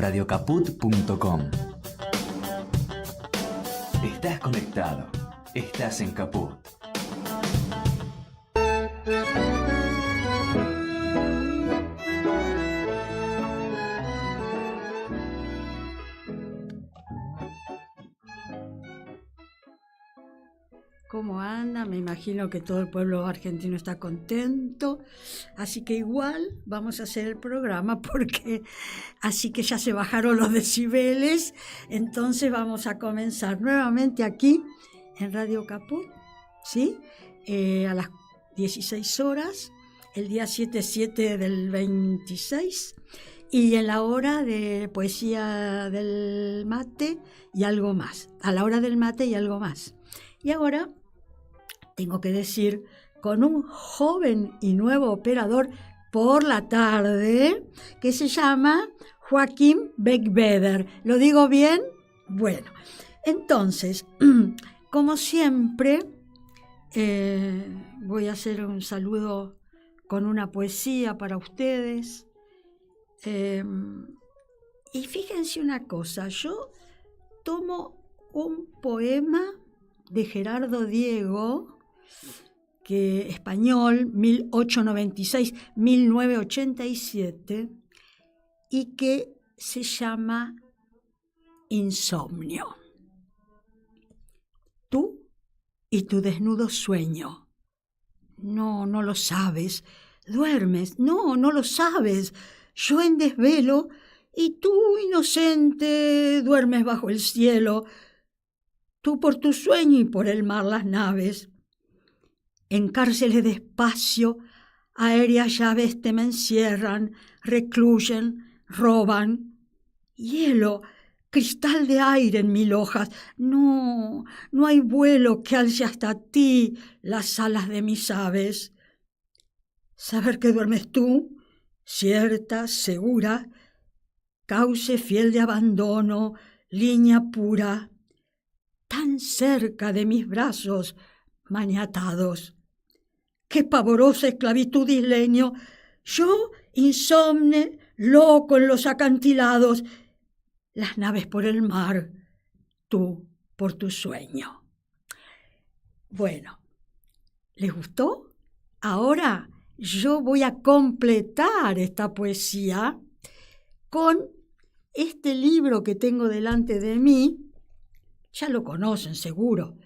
radiocaput.com. Estás conectado. Estás en Caput. ¿Cómo anda? Me imagino que todo el pueblo argentino está contento, así que igual vamos a hacer el programa porque así que ya se bajaron los decibeles, entonces vamos a comenzar nuevamente aquí en Radio Caput, ¿sí? A las 16 horas, el día 7/7 del 26, y en la hora de poesía del mate y algo más, a la hora del mate y algo más. Y ahora tengo que decir, con un joven y nuevo operador por la tarde, que se llama Joaquín Beckbeder. ¿Lo digo bien? Bueno, entonces, como siempre, voy a hacer un saludo con una poesía para ustedes. Y fíjense una cosa, yo tomo un poema de Gerardo Diego, que español, 1896-1987, y que se llama Insomnio. Tú y tu desnudo sueño. No lo sabes. Duermes. No lo sabes. Yo en desvelo y tú, inocente, duermes bajo el cielo. Tú por tu sueño y por el mar las naves. En cárceles de espacio, aéreas llaves te me encierran, recluyen, roban. Hielo, cristal de aire en mil hojas. No hay vuelo que alce hasta ti las alas de mis aves. Saber que duermes tú, cierta, segura, cauce fiel de abandono, línea pura, tan cerca de mis brazos maniatados. ¡Qué pavorosa esclavitud isleño! Yo, insomne, loco en los acantilados, las naves por el mar, tú por tu sueño. Bueno, ¿les gustó? Ahora yo voy a completar esta poesía con este libro que tengo delante de mí. Ya lo conocen seguro.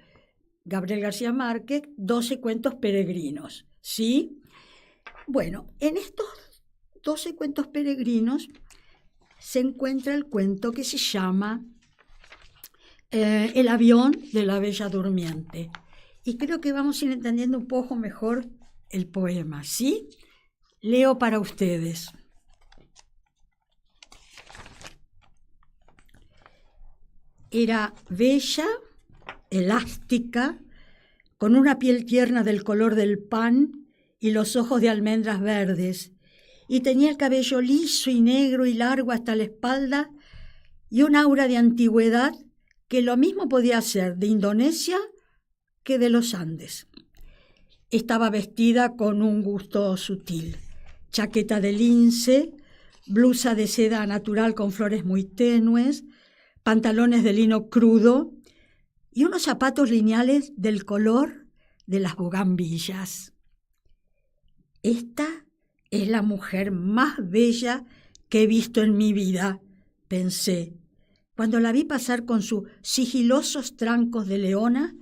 Gabriel García Márquez, 12 cuentos peregrinos, ¿sí? Bueno, en estos 12 cuentos peregrinos se encuentra el cuento que se llama El avión de la Bella Durmiente. Y creo que vamos a ir entendiendo un poco mejor el poema, ¿sí? Leo para ustedes. Era bella, elástica, con una piel tierna del color del pan y los ojos de almendras verdes, y tenía el cabello liso y negro y largo hasta la espalda y un aura de antigüedad que lo mismo podía ser de Indonesia que de los Andes. Estaba vestida con un gusto sutil, chaqueta de lince, blusa de seda natural con flores muy tenues, pantalones de lino crudo y unos zapatos lineales del color de las bugambillas. Esta es la mujer más bella que he visto en mi vida, pensé, cuando la vi pasar con sus sigilosos trancos de leona,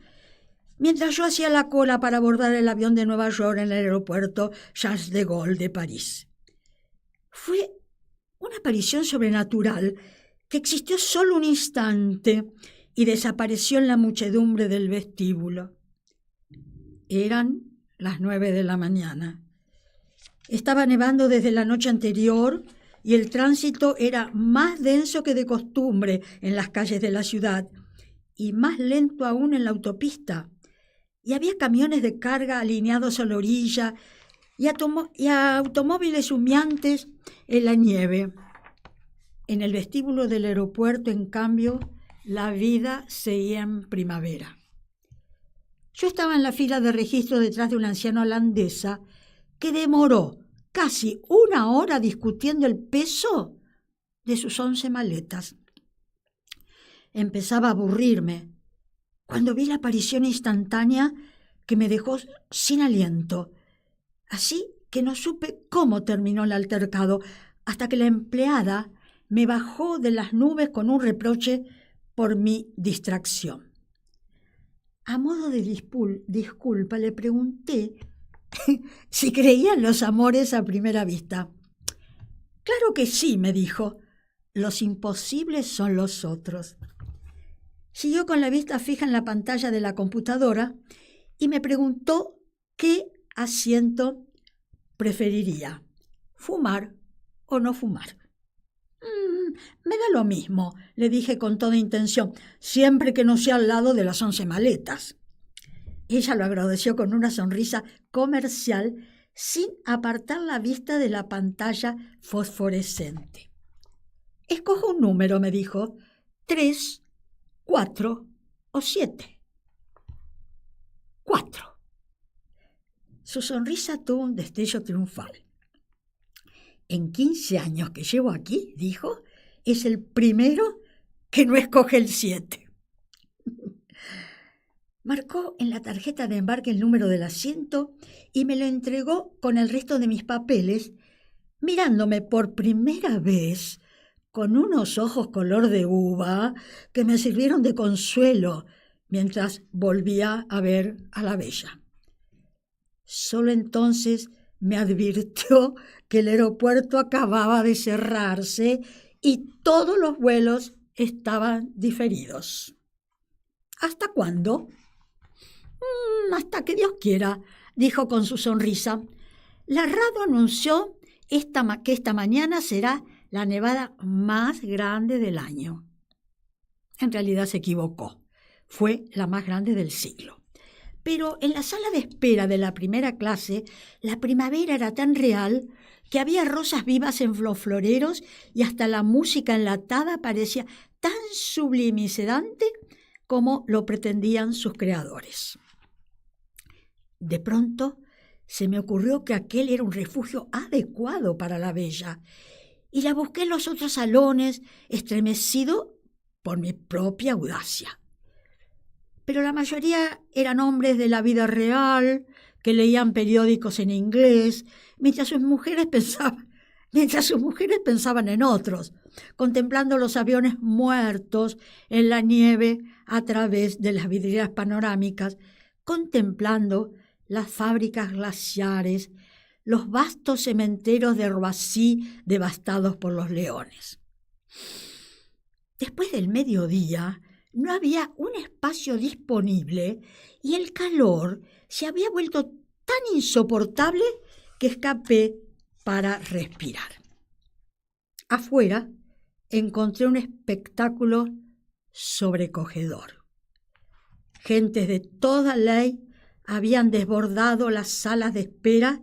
mientras yo hacía la cola para abordar el avión de Nueva York en el aeropuerto Charles de Gaulle de París. Fue una aparición sobrenatural que existió solo un instante y desapareció en la muchedumbre del vestíbulo. Eran las 9 de la mañana. Estaba nevando desde la noche anterior y el tránsito era más denso que de costumbre en las calles de la ciudad y más lento aún en la autopista. Y había camiones de carga alineados a la orilla y automóviles humeantes en la nieve. En el vestíbulo del aeropuerto, en cambio, la vida seguía en primavera. Yo estaba en la fila de registro detrás de una anciana holandesa que demoró casi una hora discutiendo el peso de sus 11 maletas. Empezaba a aburrirme cuando vi la aparición instantánea que me dejó sin aliento. Así que no supe cómo terminó el altercado, hasta que la empleada me bajó de las nubes con un reproche por mi distracción. A modo de disculpa le pregunté si creía en los amores a primera vista. «Claro que sí», me dijo. «Los imposibles son los otros». Siguió con la vista fija en la pantalla de la computadora y me preguntó qué asiento preferiría, fumar o no fumar. Me da lo mismo, le dije con toda intención, siempre que no sea al lado de las 11 maletas. Ella lo agradeció con una sonrisa comercial sin apartar la vista de la pantalla fosforescente. «Escoja un número», me dijo, 3, 4 o 7. 4. Su sonrisa tuvo un destello triunfal. «En 15 años que llevo aquí», dijo, «es el primero que no escoge el 7». Marcó en la tarjeta de embarque el número del asiento y me lo entregó con el resto de mis papeles, mirándome por primera vez con unos ojos color de uva que me sirvieron de consuelo mientras volvía a ver a la bella. Solo entonces me advirtió que el aeropuerto acababa de cerrarse y todos los vuelos estaban diferidos. «¿Hasta cuándo?» «Hasta que Dios quiera», dijo con su sonrisa. «La radio anunció que esta mañana será la nevada más grande del año». En realidad se equivocó. Fue la más grande del siglo. Pero en la sala de espera de la primera clase, la primavera era tan real que había rosas vivas en los floreros y hasta la música enlatada parecía tan sublime y sedante como lo pretendían sus creadores. De pronto se me ocurrió que aquel era un refugio adecuado para la bella, y la busqué en los otros salones, estremecido por mi propia audacia. Pero la mayoría eran hombres de la vida real, que leían periódicos en inglés, mientras sus mujeres pensaban en otros, contemplando los aviones muertos en la nieve a través de las vidrieras panorámicas, contemplando las fábricas glaciares, los vastos cementerios de Roissy devastados por los leones. Después del mediodía no había un espacio disponible y el calor se había vuelto tan insoportable que escapé para respirar. Afuera encontré un espectáculo sobrecogedor. Gentes de toda ley habían desbordado las salas de espera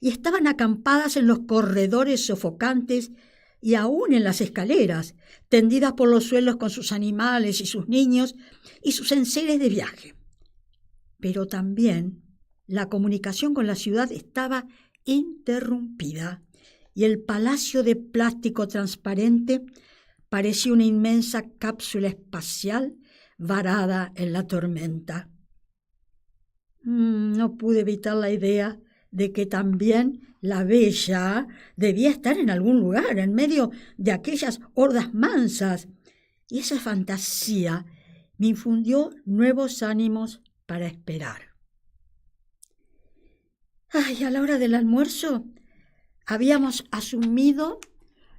y estaban acampadas en los corredores sofocantes y aún en las escaleras, tendidas por los suelos con sus animales y sus niños y sus enseres de viaje. Pero también la comunicación con la ciudad estaba interrumpida y el palacio de plástico transparente parecía una inmensa cápsula espacial varada en la tormenta. No pude evitar la idea de que también la bella debía estar en algún lugar, en medio de aquellas hordas mansas, y esa fantasía me infundió nuevos ánimos para esperar. A la hora del almuerzo habíamos asumido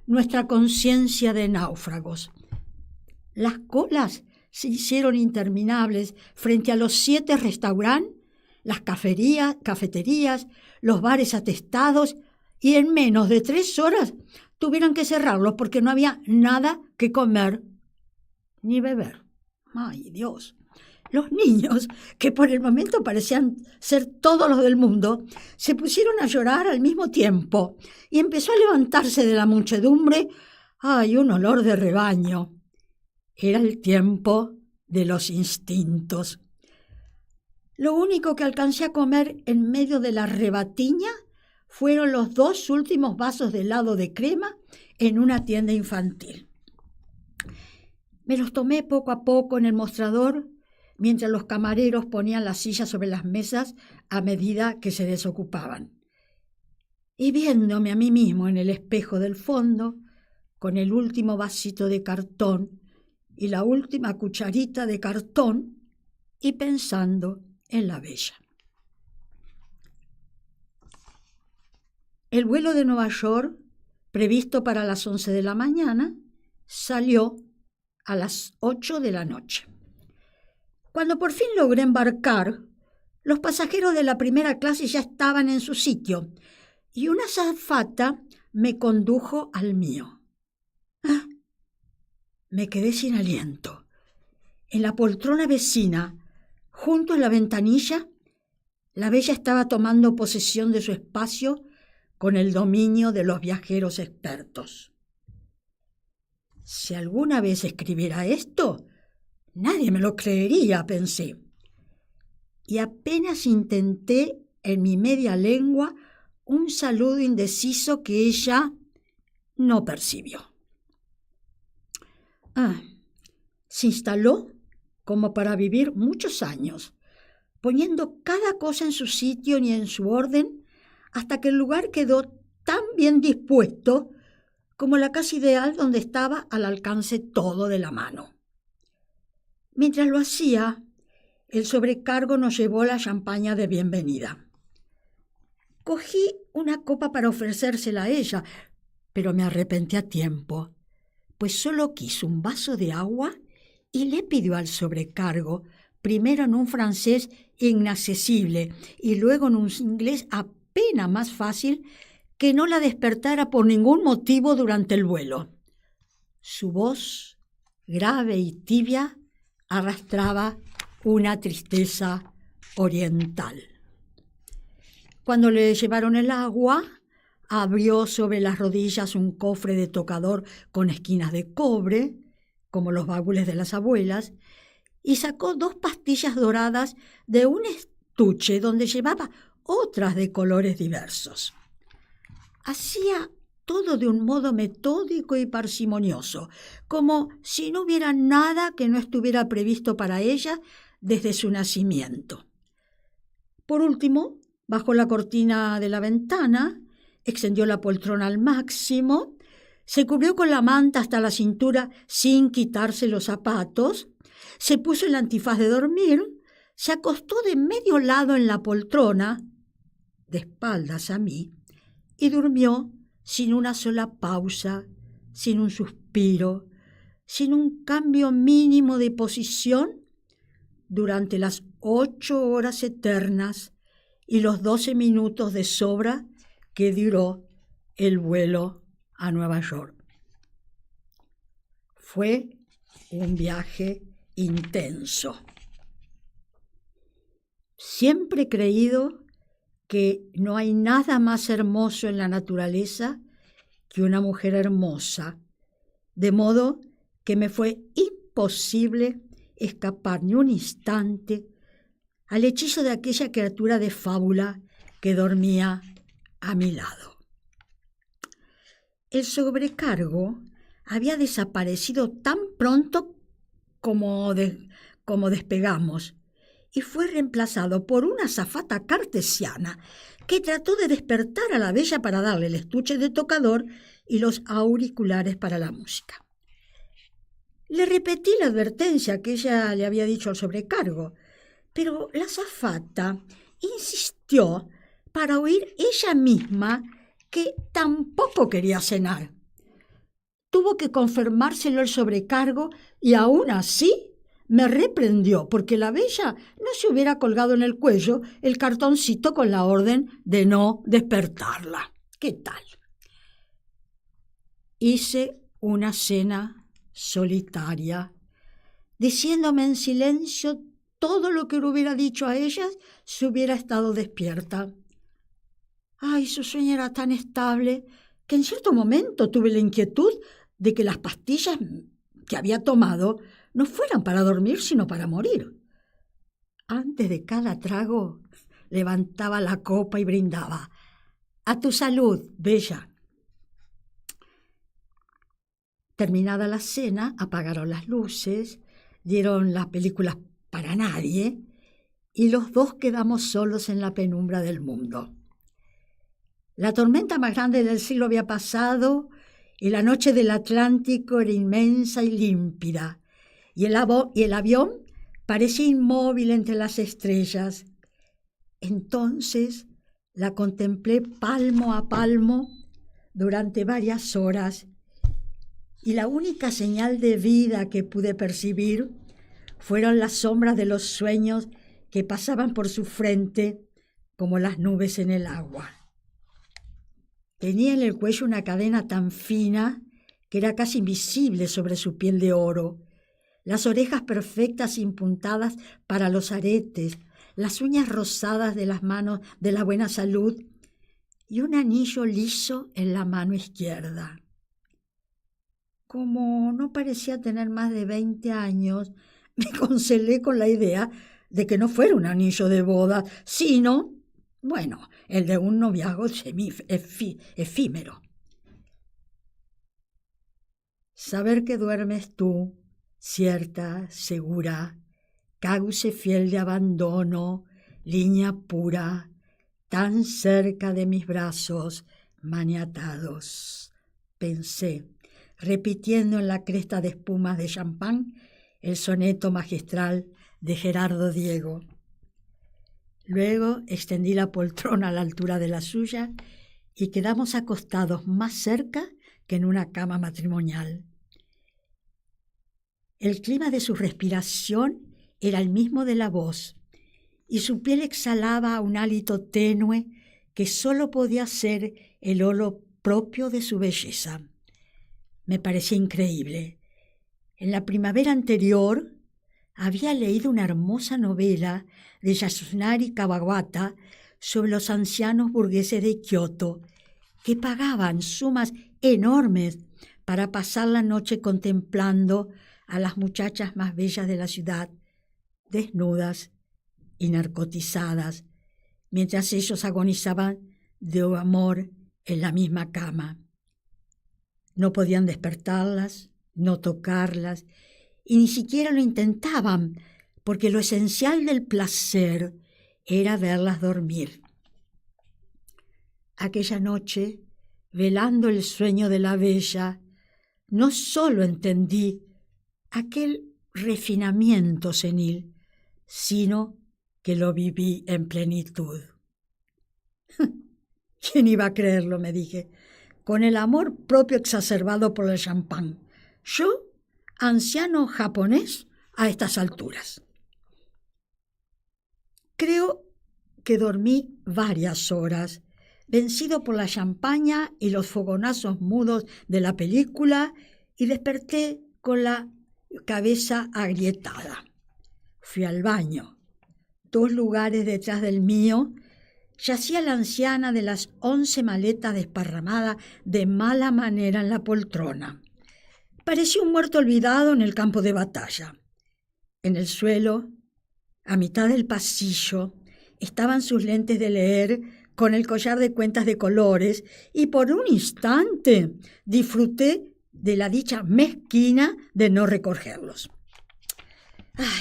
nuestra conciencia de náufragos. Las colas se hicieron interminables frente a los 7 restaurantes, las cafeterías, los bares atestados, y en menos de 3 horas tuvieron que cerrarlos porque no había nada que comer ni beber. ¡Ay, Dios! Los niños, que por el momento parecían ser todos los del mundo, se pusieron a llorar al mismo tiempo y empezó a levantarse de la muchedumbre un olor de rebaño. Era el tiempo de los instintos. Lo único que alcancé a comer en medio de la rebatiña fueron los 2 últimos vasos de helado de crema en una tienda infantil. Me los tomé poco a poco en el mostrador, mientras los camareros ponían las sillas sobre las mesas a medida que se desocupaban. Y viéndome a mí mismo en el espejo del fondo, con el último vasito de cartón y la última cucharita de cartón, y pensando en la bella. El vuelo de Nueva York, previsto para las 11 de la mañana, salió a las 8 de la noche. Cuando por fin logré embarcar, los pasajeros de la primera clase ya estaban en su sitio y una azafata me condujo al mío. Me quedé sin aliento. En la poltrona vecina, junto a la ventanilla, la bella estaba tomando posesión de su espacio con el dominio de los viajeros expertos. Si alguna vez escribiera esto, nadie me lo creería, pensé. Y apenas intenté en mi media lengua un saludo indeciso que ella no percibió. Se instaló como para vivir muchos años, poniendo cada cosa en su sitio y en su orden, hasta que el lugar quedó tan bien dispuesto como la casa ideal donde estaba al alcance todo de la mano. Mientras lo hacía, el sobrecargo nos llevó la champaña de bienvenida. Cogí una copa para ofrecérsela a ella, pero me arrepentí a tiempo, pues solo quiso un vaso de agua y le pidió al sobrecargo, primero en un francés inaccesible y luego en un inglés apenas más fácil, que no la despertara por ningún motivo durante el vuelo. Su voz, grave y tibia, arrastraba una tristeza oriental. Cuando le llevaron el agua, abrió sobre las rodillas un cofre de tocador con esquinas de cobre, como los baúles de las abuelas, y sacó 2 pastillas doradas de un estuche donde llevaba otras de colores diversos. Hacía todo de un modo metódico y parsimonioso, como si no hubiera nada que no estuviera previsto para ella desde su nacimiento. Por último, bajó la cortina de la ventana, extendió la poltrona al máximo, se cubrió con la manta hasta la cintura sin quitarse los zapatos, se puso el antifaz de dormir, se acostó de medio lado en la poltrona, de espaldas a mí, y durmió sin una sola pausa, sin un suspiro, sin un cambio mínimo de posición durante las 8 horas eternas y los 12 minutos de sobra que duró el vuelo a Nueva York. Fue un viaje intenso. Siempre he creído que no hay nada más hermoso en la naturaleza que una mujer hermosa, de modo que me fue imposible escapar ni un instante al hechizo de aquella criatura de fábula que dormía a mi lado. El sobrecargo había desaparecido tan pronto como despegamos, y fue reemplazado por una azafata cartesiana que trató de despertar a la bella para darle el estuche de tocador y los auriculares para la música. Le repetí la advertencia que ella le había dicho al sobrecargo, pero la azafata insistió para oír ella misma que tampoco quería cenar. Tuvo que confirmárselo el sobrecargo y aún así me reprendió porque la bella no se hubiera colgado en el cuello el cartoncito con la orden de no despertarla. ¿Qué tal? Hice una cena solitaria, diciéndome en silencio todo lo que le hubiera dicho a ella si hubiera estado despierta. Ay, su sueño era tan estable que en cierto momento tuve la inquietud de que las pastillas que había tomado no fueran para dormir, sino para morir. Antes de cada trago, levantaba la copa y brindaba. «A tu salud, bella». Terminada la cena, apagaron las luces, dieron las películas para nadie y los dos quedamos solos en la penumbra del mundo. La tormenta más grande del siglo había pasado y la noche del Atlántico era inmensa y límpida, y el avión parecía inmóvil entre las estrellas. Entonces la contemplé palmo a palmo durante varias horas, y la única señal de vida que pude percibir fueron las sombras de los sueños que pasaban por su frente como las nubes en el agua. Tenía en el cuello una cadena tan fina que era casi invisible sobre su piel de oro, las orejas perfectas y impuntadas para los aretes, las uñas rosadas de las manos de la buena salud y un anillo liso en la mano izquierda. Como no parecía tener más de 20 años, me consolé con la idea de que no fuera un anillo de boda, sino, bueno, el de un noviazgo efímero. Saber que duermes tú, cierta, segura, cauce fiel de abandono, línea pura, tan cerca de mis brazos maniatados, pensé, repitiendo en la cresta de espumas de champán el soneto magistral de Gerardo Diego. Luego extendí la poltrona a la altura de la suya y quedamos acostados más cerca que en una cama matrimonial. El clima de su respiración era el mismo de la voz, y su piel exhalaba un hálito tenue que sólo podía ser el olor propio de su belleza. Me parecía increíble. En la primavera anterior había leído una hermosa novela de Yasunari Kawabata sobre los ancianos burgueses de Kioto que pagaban sumas enormes para pasar la noche contemplando a las muchachas más bellas de la ciudad, desnudas y narcotizadas, mientras ellos agonizaban de amor en la misma cama. No podían despertarlas, no tocarlas, y ni siquiera lo intentaban, porque lo esencial del placer era verlas dormir. Aquella noche, velando el sueño de la bella, no solo entendí aquel refinamiento senil, sino que lo viví en plenitud. ¿Quién iba a creerlo?, me dije, con el amor propio exacerbado por el champán. Yo, anciano japonés a estas alturas. Creo que dormí varias horas, vencido por la champaña y los fogonazos mudos de la película, y desperté con la cabeza agrietada. Fui al baño. 2 lugares detrás del mío yacía la anciana de las 11 maletas desparramadas de mala manera en la poltrona. Parecía un muerto olvidado en el campo de batalla. En el suelo, a mitad del pasillo, estaban sus lentes de leer con el collar de cuentas de colores, y por un instante disfruté de la dicha mezquina de no recogerlos.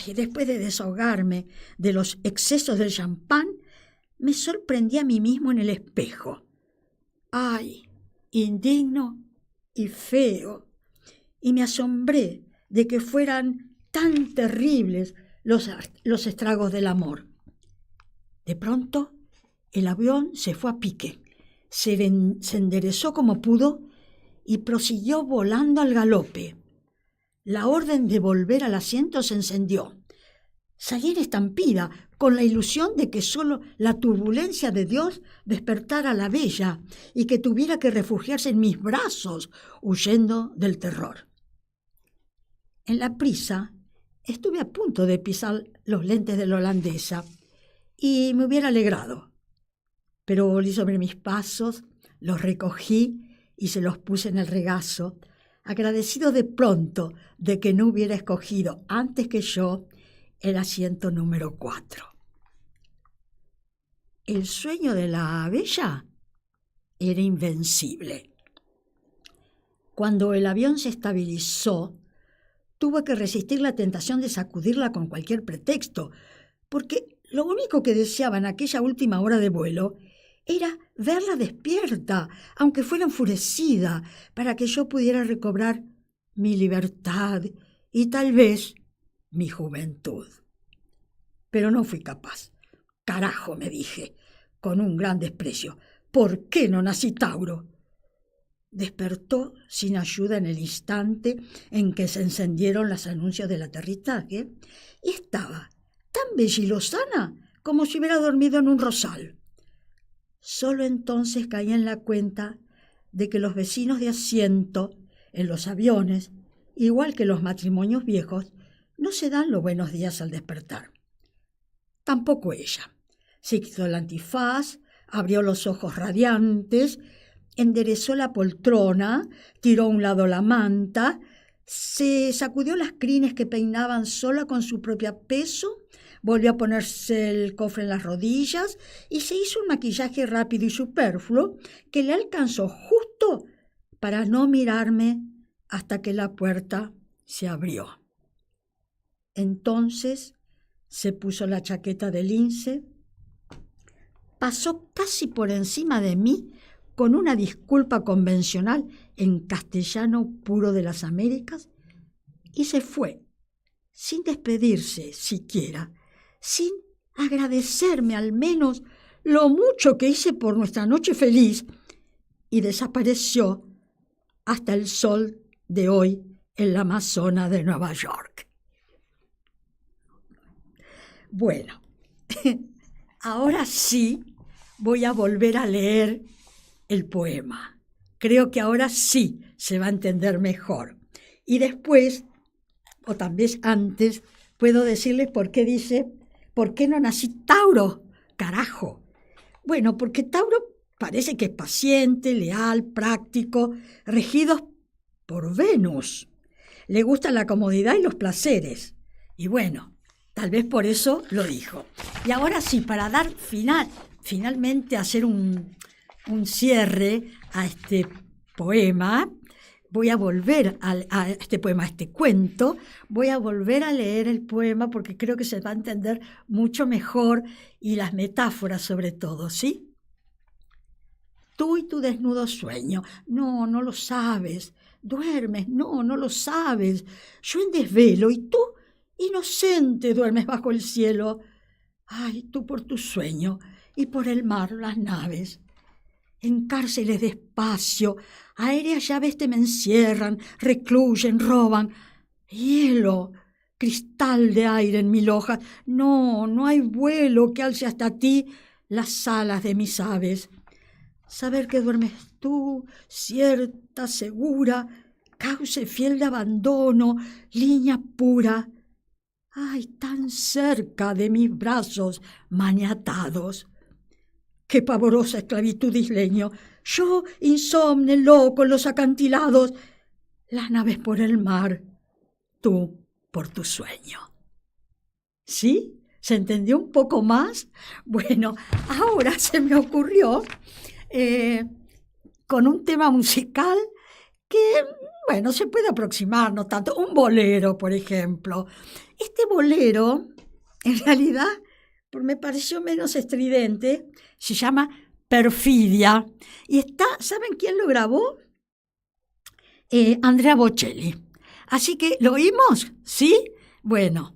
Después de desahogarme de los excesos del champán, me sorprendí a mí mismo en el espejo. Indigno y feo. Y me asombré de que fueran tan terribles los estragos del amor. De pronto, el avión se fue a pique, se enderezó como pudo y prosiguió volando al galope. La orden de volver al asiento se encendió. Salí en estampida, con la ilusión de que solo la turbulencia de Dios despertara a la bella y que tuviera que refugiarse en mis brazos, huyendo del terror. En la prisa, estuve a punto de pisar los lentes de la holandesa y me hubiera alegrado. Pero volví sobre mis pasos, los recogí y se los puse en el regazo, agradecido de pronto de que no hubiera escogido antes que yo el asiento número 4. El sueño de la bella era invencible. Cuando el avión se estabilizó, tuve que resistir la tentación de sacudirla con cualquier pretexto, porque lo único que deseaba en aquella última hora de vuelo era verla despierta, aunque fuera enfurecida, para que yo pudiera recobrar mi libertad y tal vez mi juventud. Pero no fui capaz. Carajo, me dije, con un gran desprecio. ¿Por qué no nací Tauro? Despertó sin ayuda en el instante en que se encendieron los anuncios del aterrizaje y estaba tan bella y lozana como si hubiera dormido en un rosal. Solo entonces caí en la cuenta de que los vecinos de asiento en los aviones, igual que los matrimonios viejos, no se dan los buenos días al despertar. Tampoco ella. Se quitó el antifaz, abrió los ojos radiantes, enderezó la poltrona, tiró a un lado la manta, se sacudió las crines que peinaban sola con su propio peso, volvió a ponerse el cofre en las rodillas y se hizo un maquillaje rápido y superfluo que le alcanzó justo para no mirarme hasta que la puerta se abrió. Entonces se puso la chaqueta de lince, pasó casi por encima de mí con una disculpa convencional en castellano puro de las Américas y se fue, sin despedirse siquiera, sin agradecerme al menos lo mucho que hice por nuestra noche feliz, y desapareció hasta el sol de hoy en la Amazona de Nueva York. Bueno, ahora sí voy a volver a leer el poema. Creo que ahora sí se va a entender mejor. Y después, o tal vez antes, puedo decirles por qué dice, ¿por qué no nací Tauro? Carajo. Bueno, porque Tauro parece que es paciente, leal, práctico, regido por Venus. Le gusta la comodidad y los placeres. Y bueno, tal vez por eso lo dijo. Y ahora sí, para dar finalmente hacer un cierre a este poema, voy a volver a este poema, a este cuento, voy a volver a leer el poema porque creo que se va a entender mucho mejor y las metáforas sobre todo, ¿sí? Tú y tu desnudo sueño, no lo sabes, duermes, no lo sabes, yo en desvelo y tú, inocente, duermes bajo el cielo. Ay, tú por tu sueño y por el mar las naves. En cárceles de espacio, aéreas llaves te me encierran, recluyen, roban. Hielo, cristal de aire en mil hojas. No hay vuelo que alce hasta ti las alas de mis aves. Saber que duermes tú, cierta, segura, cauce fiel de abandono, línea pura. Ay, tan cerca de mis brazos maniatados. Qué pavorosa esclavitud isleño. Yo, insomne, loco en los acantilados, las naves por el mar, tú por tu sueño. ¿Sí? ¿Se entendió un poco más? Bueno, ahora se me ocurrió con un tema musical que, bueno, se puede aproximar, no tanto. Un bolero, por ejemplo. Este bolero, en realidad, me pareció menos estridente, se llama Perfidia. Y está, ¿saben quién lo grabó? Andrea Bocelli. Así que, ¿lo oímos? ¿Sí? Bueno.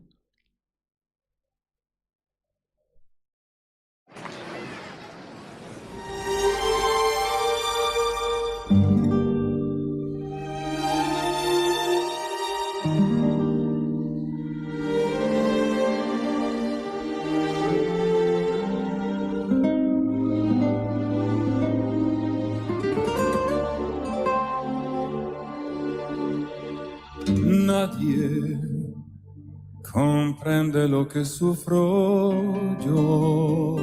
Nadie comprende lo que sufro yo.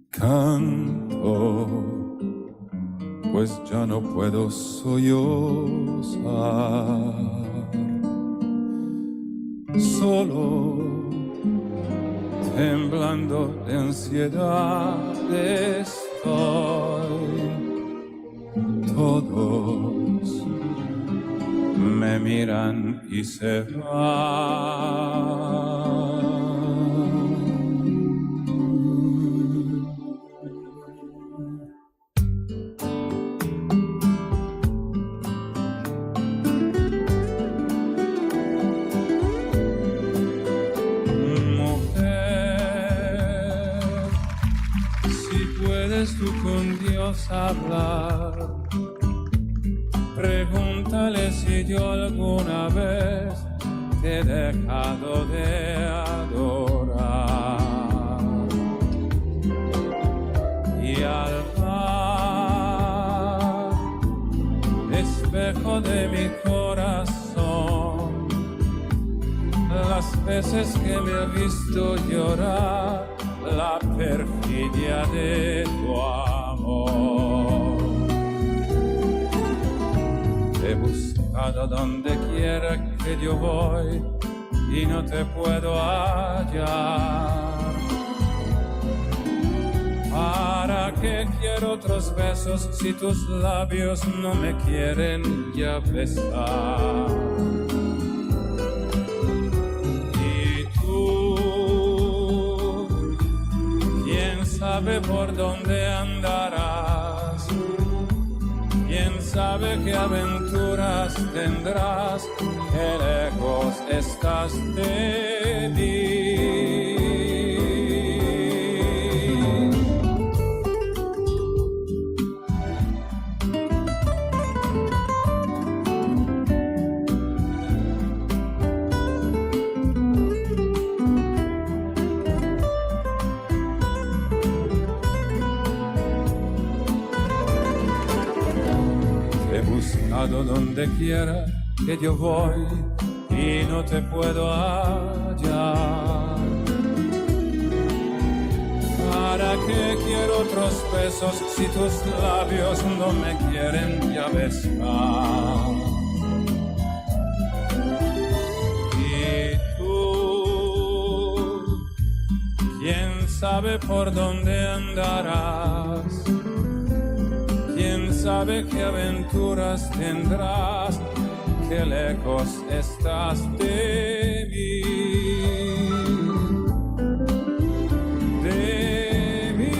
Canto, pues ya no puedo sollozar. Solo, temblando de ansiedad estoy. todos me miran y se van. Mujer, si puedes tú con Dios hablar, pregúntale si yo alguna vez te he dejado de adorar. Y al mar, espejo de mi corazón, las veces que me he visto llorar, la perfidia de tu amor. Te he buscado donde quiera que yo voy y no te puedo hallar. ¿Para qué quiero otros besos si tus labios no me quieren ya besar? Y tú, ¿quién sabe por dónde andarás? ¿Quién sabe qué aventuras tendrás? Qué lejos estás de mí. Donde quiera que yo voy y no te puedo hallar. ¿Para qué quiero otros besos si tus labios no me quieren ya besar? Y tú, ¿quién sabe por dónde andarás? ¿Quién sabe qué aventuras tendrás? Qué lejos estás de mí. De mí.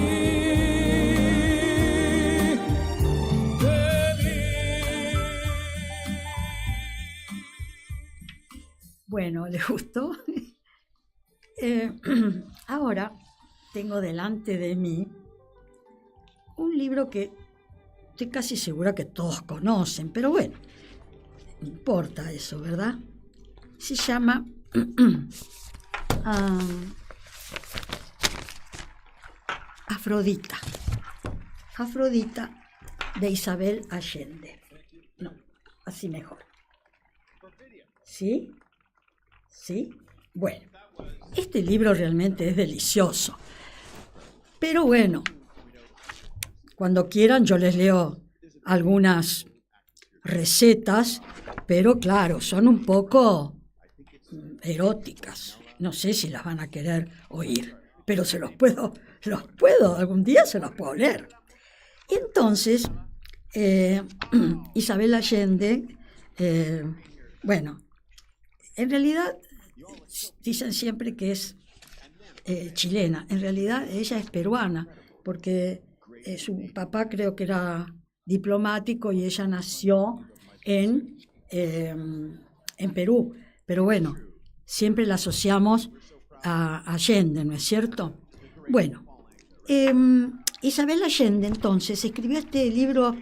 De mí. Bueno, ¿les gustó? Ahora tengo delante de mí un libro que estoy casi segura que todos conocen, pero bueno, no importa eso, ¿verdad? Se llama Afrodita. Afrodita de Isabel Allende. No, así mejor. ¿Sí? ¿Sí? Bueno, este libro realmente es delicioso. Pero bueno, cuando quieran yo les leo algunas recetas, pero claro, son un poco eróticas. No sé si las van a querer oír, pero algún día se los puedo leer. Entonces, Isabel Allende, bueno, en realidad dicen siempre que es chilena. En realidad ella es peruana, porque su papá creo que era diplomático y ella nació en Perú. Pero bueno, siempre la asociamos a Allende, ¿no es cierto? Bueno, Isabel Allende entonces escribió este libro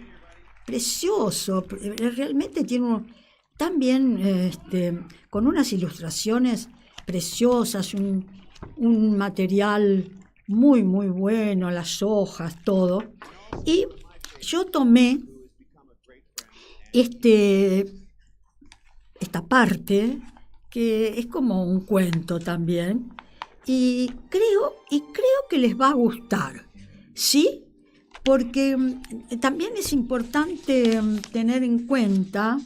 precioso, realmente tiene también con unas ilustraciones preciosas, un material muy, muy bueno, las hojas, todo. Y yo tomé esta parte, que es como un cuento también, y creo que les va a gustar, ¿sí? Porque también es importante tener en cuenta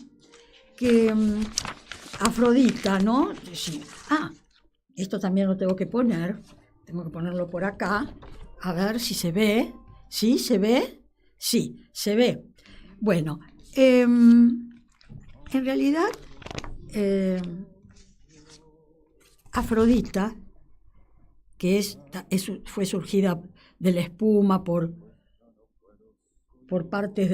que Afrodita, ¿no? Sí. Esto también lo tengo que ponerlo por acá, a ver si se ve. ¿Sí? ¿Se ve? Sí, se ve. Bueno, en realidad, Afrodita, que fue surgida de la espuma por partes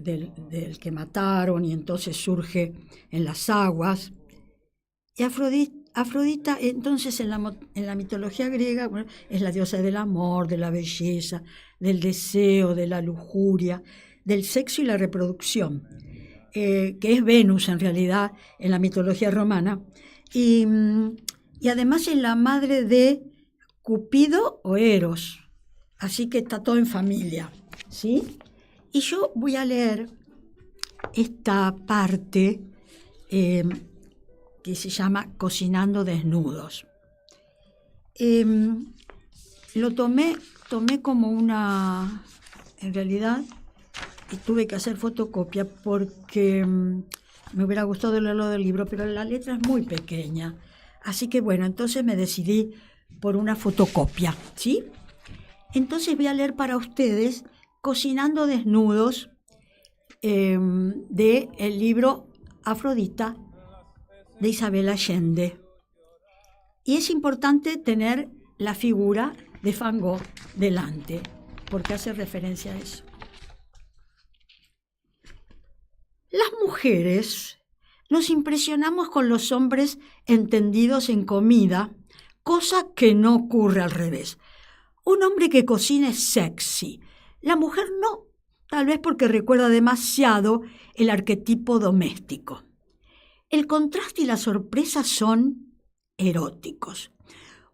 del que mataron, y entonces surge en las aguas. Y Afrodita, entonces, en la mitología griega, bueno, es la diosa del amor, de la belleza, del deseo, de la lujuria, del sexo y la reproducción, que es Venus en realidad en la mitología romana, y además es la madre de Cupido o Eros, así que está todo en familia, ¿sí? Y yo voy a leer esta parte que se llama Cocinando desnudos. Lo tomé como en realidad, tuve que hacer fotocopia porque me hubiera gustado leerlo del libro, pero la letra es muy pequeña. Así que bueno, entonces me decidí por una fotocopia, ¿sí? Entonces voy a leer para ustedes Cocinando desnudos, del libro Afrodita, de Isabel Allende. Y es importante tener la figura de Van Gogh delante, porque hace referencia a eso. Las mujeres nos impresionamos con los hombres entendidos en comida, cosa que no ocurre al revés. Un hombre que cocina es sexy, la mujer no, tal vez porque recuerda demasiado el arquetipo doméstico. El contraste y la sorpresa son eróticos.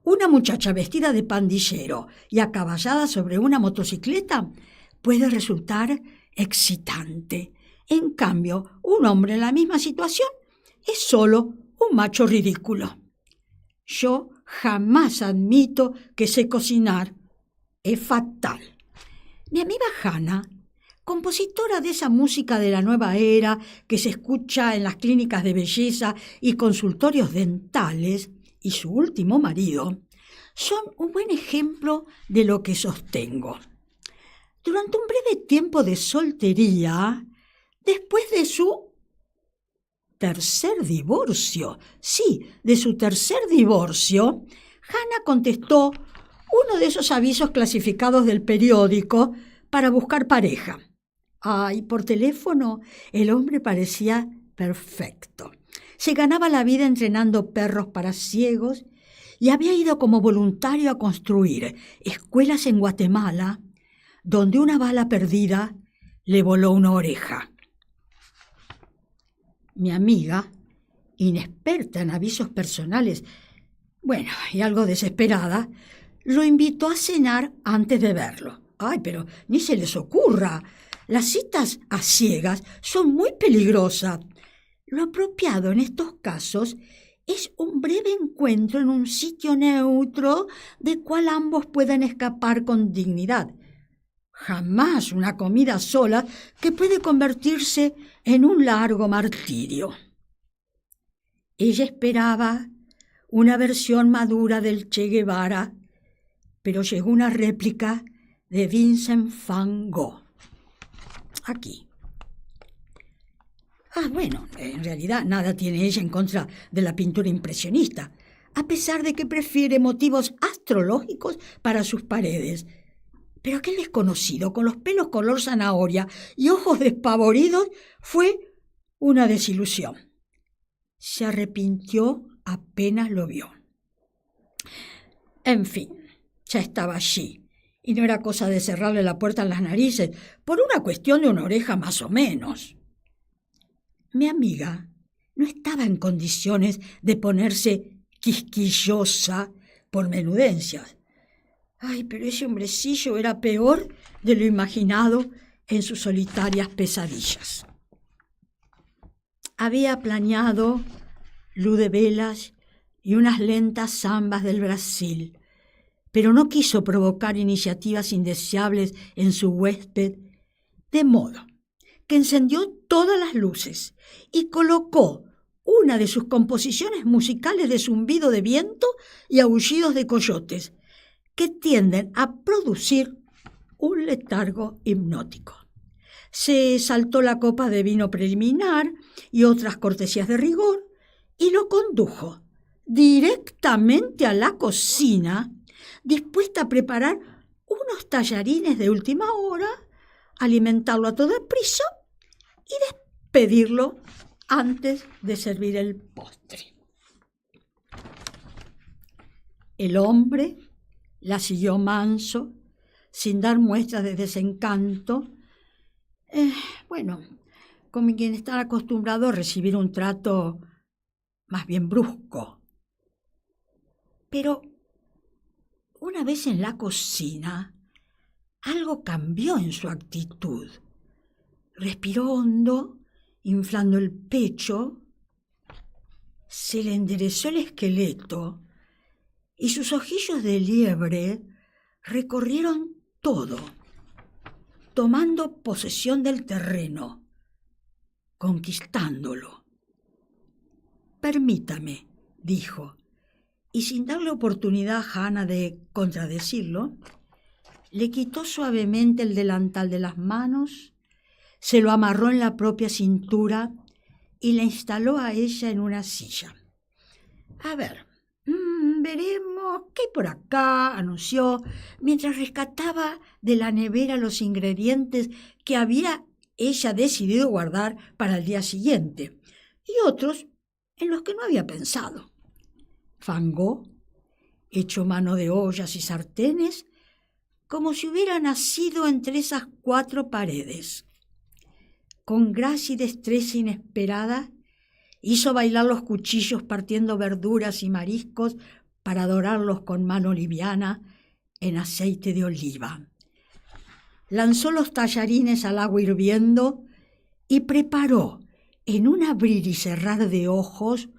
Una muchacha vestida de pandillero y acaballada sobre una motocicleta puede resultar excitante. En cambio, un hombre en la misma situación es solo un macho ridículo. Yo jamás admito que sé cocinar. Es fatal. Mi amiga Hannah, compositora de esa música de la nueva era que se escucha en las clínicas de belleza y consultorios dentales, y su último marido, son un buen ejemplo de lo que sostengo. Durante un breve tiempo de soltería, después de su tercer divorcio, Hannah contestó uno de esos avisos clasificados del periódico para buscar pareja. Por teléfono el hombre parecía perfecto. Se ganaba la vida entrenando perros para ciegos y había ido como voluntario a construir escuelas en Guatemala, donde una bala perdida le voló una oreja. Mi amiga, inexperta en avisos personales, y algo desesperada, lo invitó a cenar antes de verlo. Pero ni se les ocurra. Las citas a ciegas son muy peligrosas. Lo apropiado en estos casos es un breve encuentro en un sitio neutro del cual ambos puedan escapar con dignidad. Jamás una comida sola que puede convertirse en un largo martirio. Ella esperaba una versión madura del Che Guevara, pero llegó una réplica de Vincent van Gogh. Aquí. En realidad nada tiene ella en contra de la pintura impresionista, a pesar de que prefiere motivos astrológicos para sus paredes. Pero aquel desconocido, con los pelos color zanahoria y ojos despavoridos, fue una desilusión. Se arrepintió apenas lo vio. En fin, ya estaba allí, y no era cosa de cerrarle la puerta en las narices por una cuestión de una oreja más o menos. Mi amiga no estaba en condiciones de ponerse quisquillosa por menudencias. Pero ese hombrecillo era peor de lo imaginado en sus solitarias pesadillas. Había planeado luz de velas y unas lentas zambas del Brasil, pero no quiso provocar iniciativas indeseables en su huésped, de modo que encendió todas las luces y colocó una de sus composiciones musicales de zumbido de viento y aullidos de coyotes, que tienden a producir un letargo hipnótico. se saltó la copa de vino preliminar y otras cortesías de rigor y lo condujo directamente a la cocina, dispuesta a preparar unos tallarines de última hora, alimentarlo a toda prisa y despedirlo antes de servir el postre. El hombre la siguió manso, sin dar muestras de desencanto, como quien está acostumbrado a recibir un trato más bien brusco. Pero una vez en la cocina, algo cambió en su actitud. Respiró hondo, inflando el pecho, se le enderezó el esqueleto y sus ojillos de liebre recorrieron todo, tomando posesión del terreno, conquistándolo. «Permítame», dijo, y sin darle oportunidad a Hannah de contradecirlo, le quitó suavemente el delantal de las manos, se lo amarró en la propia cintura y la instaló a ella en una silla. «A ver, veremos qué hay por acá», anunció, mientras rescataba de la nevera los ingredientes que había ella decidido guardar para el día siguiente, y otros en los que no había pensado. Fangó echó mano de ollas y sartenes como si hubiera nacido entre esas 4 paredes. Con gracia y destreza inesperada, hizo bailar los cuchillos partiendo verduras y mariscos para dorarlos con mano liviana en aceite de oliva. Lanzó los tallarines al agua hirviendo y preparó, en un abrir y cerrar de ojos,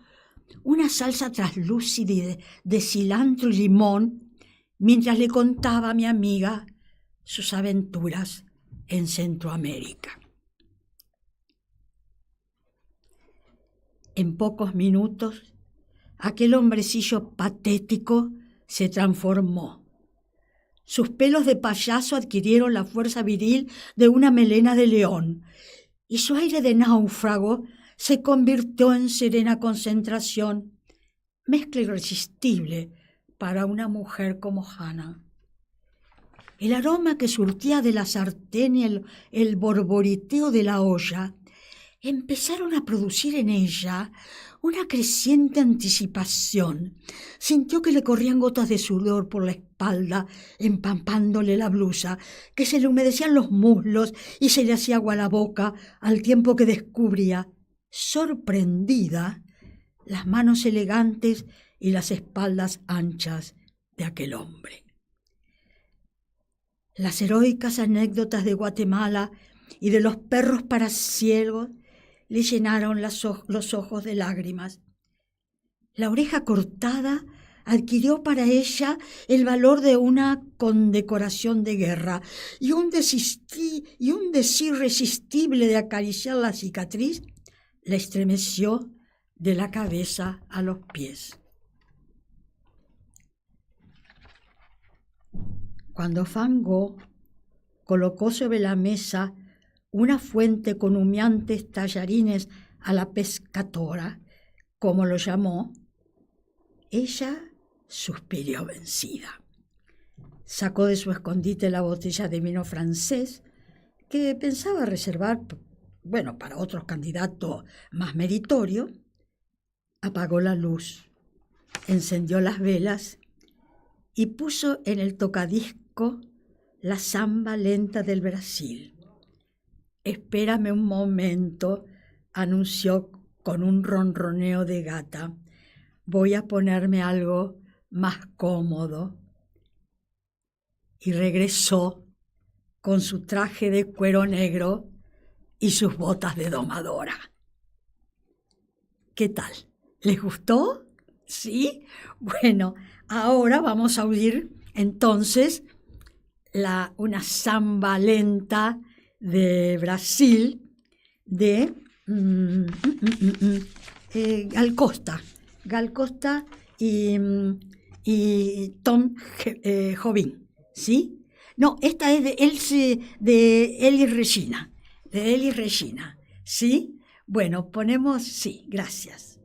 una salsa traslúcida de cilantro y limón, mientras le contaba a mi amiga sus aventuras en Centroamérica. En pocos minutos, aquel hombrecillo patético se transformó. Sus pelos de payaso adquirieron la fuerza viril de una melena de león, y su aire de náufrago se convirtió en serena concentración, mezcla irresistible para una mujer como Hannah. El aroma que surtía de la sartén y el borboriteo de la olla empezaron a producir en ella una creciente anticipación. Sintió que le corrían gotas de sudor por la espalda, empapándole la blusa, que se le humedecían los muslos y se le hacía agua la boca, al tiempo que descubría, sorprendida, las manos elegantes y las espaldas anchas de aquel hombre. Las heroicas anécdotas de Guatemala y de los perros para ciegos le llenaron los ojos de lágrimas. La oreja cortada adquirió para ella el valor de una condecoración de guerra, y un deseo irresistible de acariciar la cicatriz la estremeció de la cabeza a los pies. Cuando Fangó colocó sobre la mesa una fuente con humeantes tallarines a la pescatora, como lo llamó, ella suspiró vencida. Sacó de su escondite la botella de vino francés que pensaba reservar, para otros candidatos más meritorios. Apagó la luz, encendió las velas y puso en el tocadisco la samba lenta del Brasil. «Espérame un momento», anunció con un ronroneo de gata. «Voy a ponerme algo más cómodo». Y regresó con su traje de cuero negro y sus botas de domadora. ¿Qué tal? ¿Les gustó? ¿Sí? Bueno, ahora vamos a oír entonces una samba lenta de Brasil de Gal Costa y Tom Jobim, ¿sí? No, esta es de Elis Regina. de Elis Regina. ¿Sí? Bueno, ponemos sí, gracias.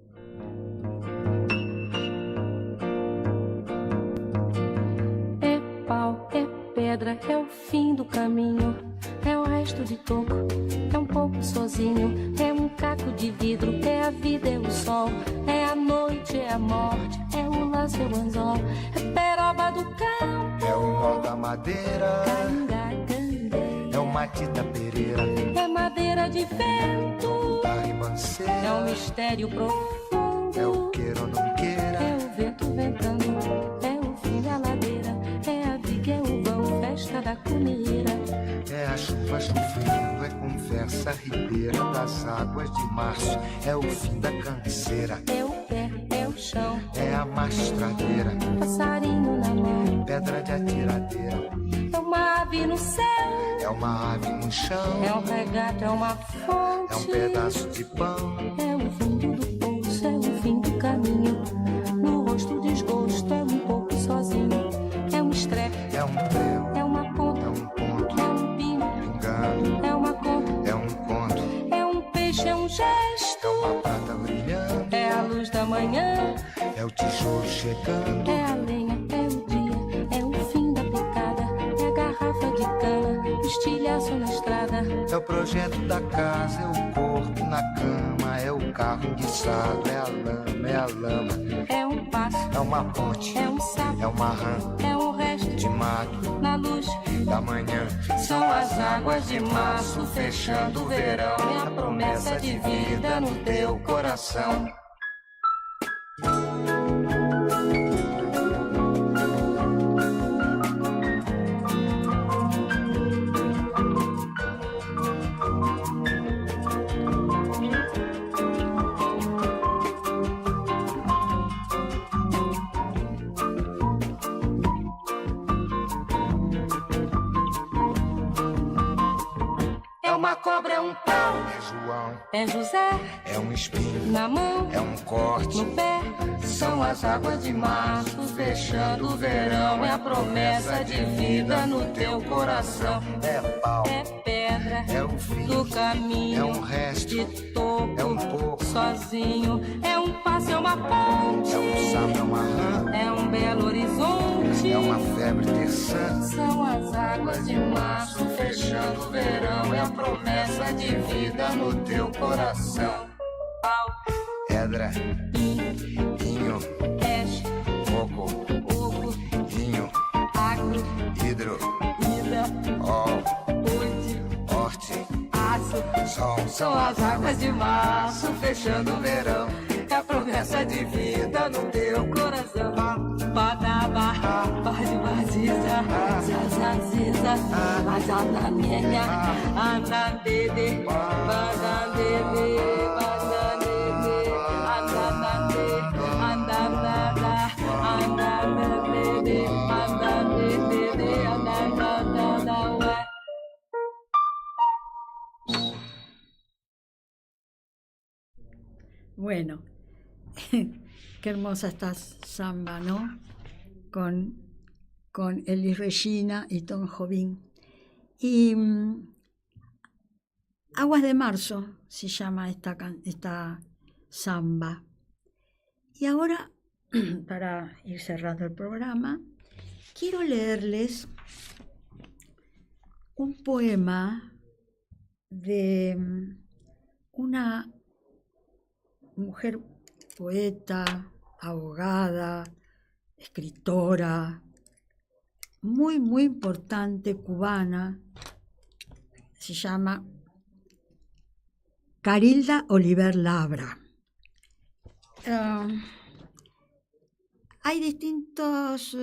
É pau, é pedra, é o fim do caminho, é o resto de toco, é um pouco sozinho, é um caco de vidro, é a vida, é o sol, é a noite, é a morte, é o laço, é o anzol, é peroba do campo, é o nó da madeira, caringá, candeia, é o mate da pereira, é madeira de vento, da ribanceira, é um mistério profundo, é o queira ou não queira, é o vento ventando, é o fim da ladeira, é a viga, é o vão, festa da cunheira, é a chuva chovendo, é conversa ribeira das águas de março, é o fim da canseira, é o pé, é o chão, é a mastradeira, passarinho na mão, pedra de atiradeira, é uma ave no céu, é uma ave no chão, é um regato, é uma fonte, é um pedaço de pão, é o fundo do poço, é o fim do caminho, no rosto desgosto, é um pouco sozinho, é um estrepe, é um prego, é uma ponta, é um ponto, é um pingo, pingando, é uma conta, é um conto, é um peixe, é um gesto, é uma prata brilhando, é a luz da manhã, é o tijolo chegando, é a lenha, é o dia, é o fim da picada, é a garrafa de cana, o estilhaço na estrada, é o projeto da casa, é o corpo na cama, é o carro enguiçado, é a lama, é a lama, é um passo, é uma ponte, é um sapo, é uma rã é um resto de mato na luz, da manhã, são as águas de março fechando o verão, é a promessa de vida no teu coração. É uma cobra, é um pau, é João, é José, é um espinho, na mão, é um corte, no pé, são as águas de março fechando o verão, é a promessa de vida no teu coração, é pau, é pedra, é o fim, do caminho, é um resto, de topo, é um pouco, sozinho, é um passo, é uma ponte, é um sapo, é uma rã, é um belo horizonte, é uma febre terçã, são as águas de março fechando o verão, é a promessa de vida no teu coração. Pau, pedra, inho, peixe, coco, oco, vinho, agro, hidro, ida, ol, ponte, horte, aço, sol, são as águas de março fechando o verão, é a promessa de vida no teu coração. Badaba, bade baziza, zazaziza, bazananenha, anandede, banandede, banandede, andanande, andandada, andandede, andandede, andandada, ué. Bueno, qué hermosa está samba, ¿no? Con Elis Regina y Tom Jobim. Y Aguas de Marzo se llama esta samba. Y ahora, para ir cerrando el programa, quiero leerles un poema de una mujer poeta, abogada, escritora, muy, muy importante, cubana, se llama Carilda Oliver Labra. Hay distintas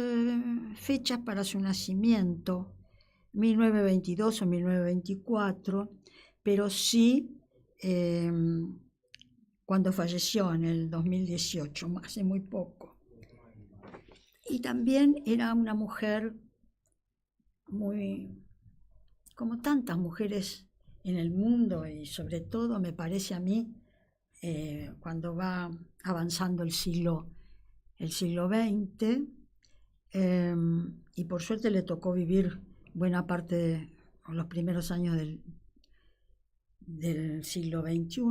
fechas para su nacimiento, 1922 o 1924, pero sí cuando falleció en el 2018, hace muy poco. Y también era una mujer muy, como tantas mujeres en el mundo, y sobre todo me parece a mí, cuando va avanzando el siglo XX, y por suerte le tocó vivir buena parte de los primeros años del siglo XXI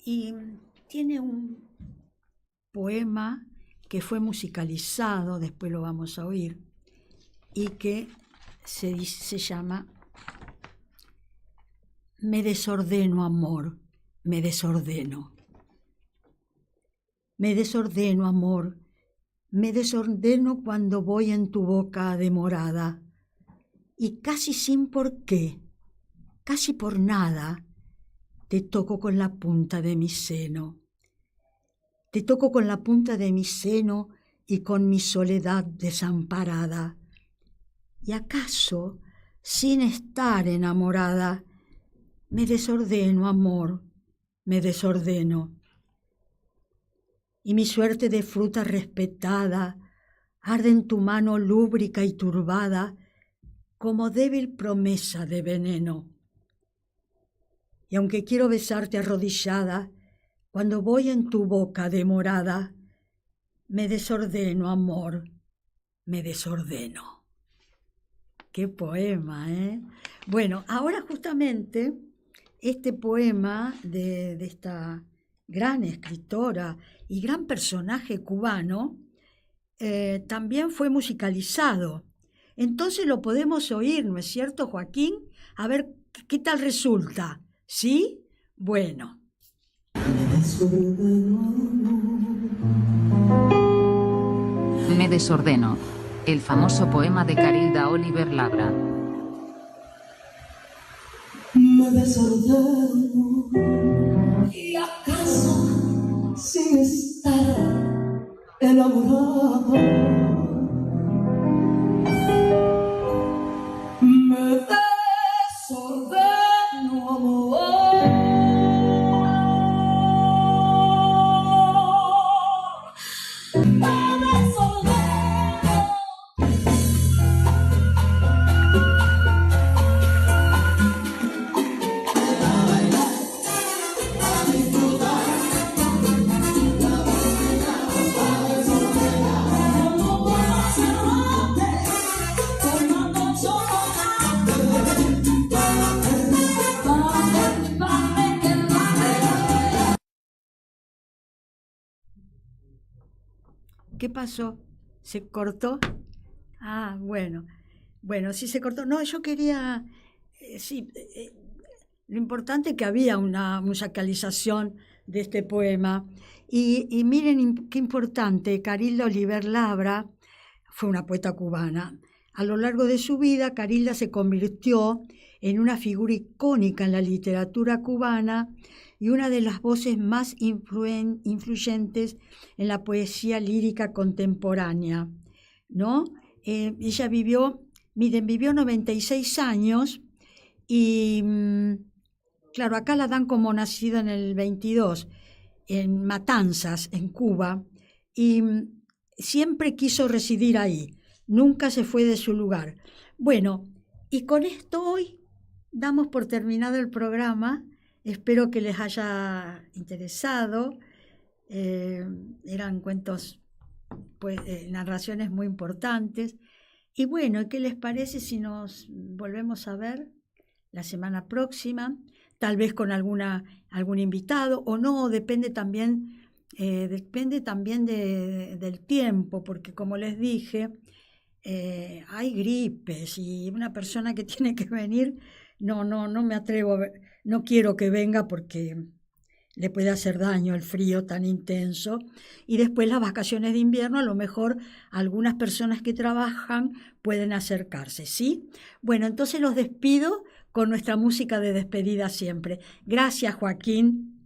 y tiene un poema que fue musicalizado, después lo vamos a oír, y que se llama Me desordeno, amor, me desordeno. Me desordeno, amor, me desordeno cuando voy en tu boca demorada, y casi sin por qué, casi por nada, te toco con la punta de mi seno. Te toco con la punta de mi seno y con mi soledad desamparada. Y acaso, sin estar enamorada, me desordeno, amor, me desordeno. Y mi suerte de fruta respetada arde en tu mano lúbrica y turbada como débil promesa de veneno. Y aunque quiero besarte arrodillada, cuando voy en tu boca demorada, me desordeno, amor, me desordeno. Qué poema, ¿eh? Bueno, ahora justamente este poema de esta gran escritora y gran personaje cubano también fue musicalizado. Entonces lo podemos oír, ¿no es cierto, Joaquín? A ver qué tal resulta. ¿Sí? Bueno. Me desordeno. El famoso poema de Carilda Oliver Labra. Me desordeno y acaso sin estar enamorado. Me desordeno, amor. Me desordeno. ¿Qué pasó? ¿Se cortó? Ah, bueno. Bueno, sí se cortó. No, yo quería... lo importante es que había una musicalización de este poema. Y miren qué importante, Carilda Oliver Labra fue una poeta cubana. A lo largo de su vida, Carilda se convirtió en una figura icónica en la literatura cubana y una de las voces más influyentes en la poesía lírica contemporánea, ¿no? Ella vivió 96 años y, claro, acá la dan como nacida en el 22, en Matanzas, en Cuba, y siempre quiso residir ahí, nunca se fue de su lugar. Bueno, y con esto hoy damos por terminado el programa. Espero que les haya interesado. Eran cuentos, pues, narraciones muy importantes. Y bueno, ¿qué les parece si nos volvemos a ver la semana próxima? Tal vez con algún invitado o no, depende también del tiempo, porque como les dije, hay gripes y una persona que tiene que venir, no me atrevo a ver. No quiero que venga porque le puede hacer daño el frío tan intenso. Y después las vacaciones de invierno, a lo mejor algunas personas que trabajan pueden acercarse, ¿sí? Bueno, entonces los despido con nuestra música de despedida siempre. Gracias, Joaquín.